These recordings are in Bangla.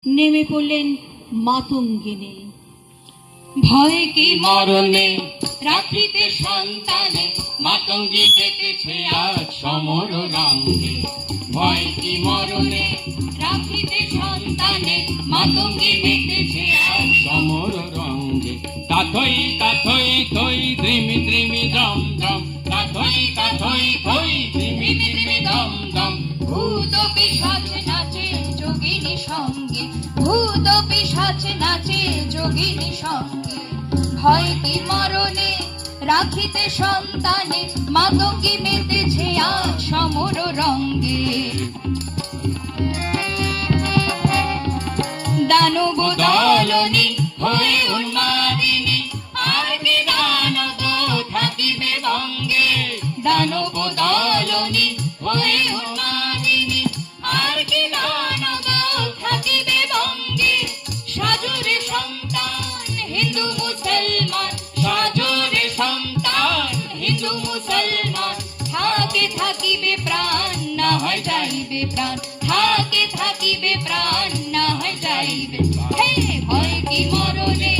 নেমে পড়লেন মাতঙ্গিনী। ভয় কি মরণে রাখিতে সন্তানে, মাতঙ্গী কেটেছে আজ সমর রঙ্গে। ভয় কি মরণে রাখিতে সন্তানে, মাতঙ্গী কেটেছে আজ সমর রঙ্গে। তাথই তাথই থই ধ্রিমি ধ্রিমি দম দম, তাথই তাথই থই ধ্রিমি ধ্রিমি দম দম। ভূত পিশাচ নাচে যোগিনী সঙ্গে, ভূত পিশাচ নাচে যোগিনী সঙ্গে। ভয় কি মরণে রাখিতে সন্তানে, মাতঙ্গী মেতেছে আজ সমর রঙ্গে। দানব দলনি হয়ে উন্মাদিনী, আর কি দানব থাকিবে বঙ্গে। দানব দলনি হয়ে উন্মাদিনী, আর কি দানব থাকিবে বঙ্গে। সাজুরে সন্তান হিন্দু মুসলমান, সাজুরে সন্তান হিন্দু মুসলমান। থাকে থাকিবে প্রাণ, না হয় যাইবে প্রাণ, থাকে থাকিবে প্রাণ, না হয় যাইবে। হে ভয় কি মরণে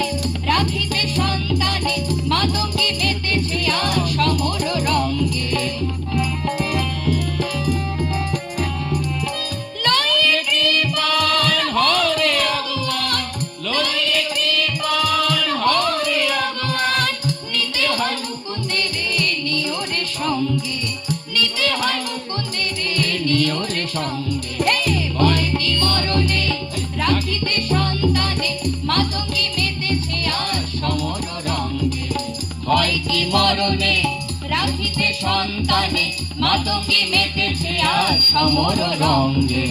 রাখিতে সন্তানে, মাতঙ্গী মেতেছে আজ সমর রঙ্গে। লইয়ে কৃপাণ হরে আগুয়ান, লইয়ে কৃপাণ হরে আগুয়ান। নিতে হয় মুকুন্দের নিয়রে সঙ্গে, নিতে হয় মুকুন্দের নিয়রে সঙ্গে। হে ভয় কি মরণে রাখিতে সন্তানে, মাতঙ্গী মেতেছে আজ সমর রঙ্গে। ভয় কি মরণে রাখিতে সন্তানে, মাতঙ্গী মেতেছে আজ সমর রঙ্গে।